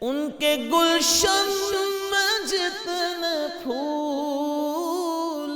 ان کے گلشن میں جتنے پھول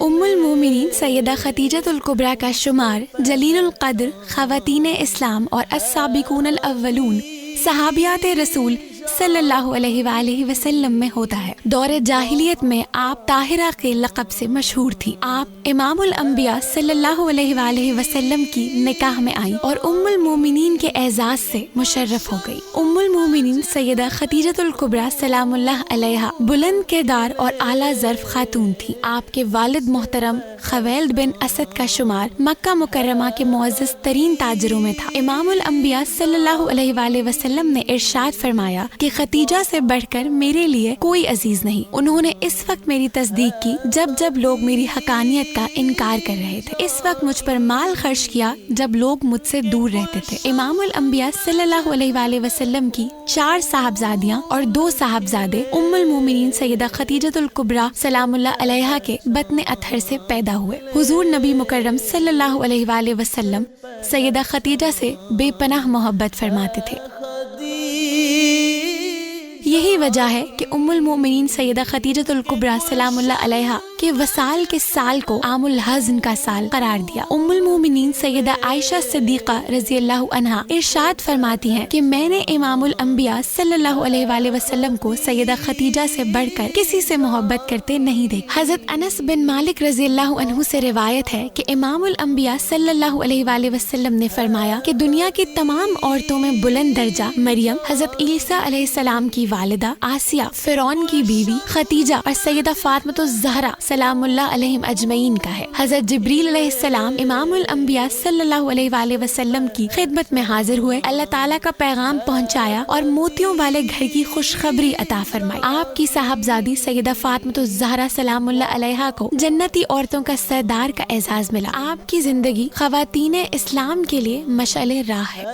ام المومنین سیدہ خدیجہ الکبریٰ کا شمار جلیل القدر خواتین اسلام اور السابقون الاولون صحابیات رسول صلی اللہ علیہ وآلہ وسلم میں ہوتا ہے۔ دور جاہلیت میں آپ طاہرہ کے لقب سے مشہور تھی۔ آپ امام الانبیاء صلی اللہ علیہ وآلہ وسلم کی نکاح میں آئیں اور ام المومنین کے اعزاز سے مشرف ہو گئی۔ ام المومنین سیدہ خدیجہ الکبریٰ سلام اللہ علیہا بلند کردار اور اعلیٰ ظرف خاتون تھی۔ آپ کے والد محترم خویلد بن اسد کا شمار مکہ مکرمہ کے معزز ترین تاجروں میں تھا۔ امام الانبیاء صلی اللہ علیہ وآلہ وسلم نے ارشاد فرمایا کہ خدیجہ سے بڑھ کر میرے لیے کوئی عزیز نہیں۔ انہوں نے اس وقت میری تصدیق کی جب لوگ میری حقانیت کا انکار کر رہے تھے۔ اس وقت مجھ پر مال خرچ کیا جب لوگ مجھ سے دور رہتے تھے۔ امام الانبیاء صلی اللہ علیہ وآلہ وسلم کی 4 صاحبزادیاں اور 2 صاحبزادے ام المومنین سیدہ خدیجہ الکبریٰ سلام اللہ علیہا کے بطن اطہر سے پیدا ہوئے۔ حضور نبی مکرم صلی اللہ علیہ وآلہ وسلم سیدہ خدیجہ سے بے پناہ محبت فرماتے تھے۔ یہی وجہ ہے کہ ام المومنین سیدہ خدیجہ الکبریٰ سلام اللہ علیہا کے وصال کے سال کو عام الحزن کا سال قرار دیا۔ ام المومنین سیدہ عائشہ صدیقہ رضی اللہ عنہا ارشاد فرماتی ہیں کہ میں نے امام الانبیاء صلی اللہ علیہ وآلہ وسلم کو سیدہ خدیجہ سے بڑھ کر کسی سے محبت کرتے نہیں دیکھا۔ حضرت انس بن مالک رضی اللہ عنہ سے روایت ہے کہ امام الانبیاء صلی اللہ علیہ وآلہ وسلم نے فرمایا کہ دنیا کی تمام عورتوں میں بلند درجہ مریم، حضرت عیسیٰ علیہ السلام کی والدہ، آسیہ فرعون کی بیوی، خدیجہ اور سیدہ فاطمہ الزہرا سلام اللہ علیہم اجمعین کا ہے۔ حضرت جبریل علیہ السلام امام الانبیاء صلی اللہ علیہ وآلہ وسلم کی خدمت میں حاضر ہوئے، اللہ تعالیٰ کا پیغام پہنچایا اور موتیوں والے گھر کی خوشخبری عطا فرمائی۔ آپ کی صاحبزادی سیدہ فاطمہ الزہرا سلام اللہ علیہا کو جنتی عورتوں کا سردار کا اعزاز ملا۔ آپ کی زندگی خواتین اسلام کے لیے مشعل راہ ہے۔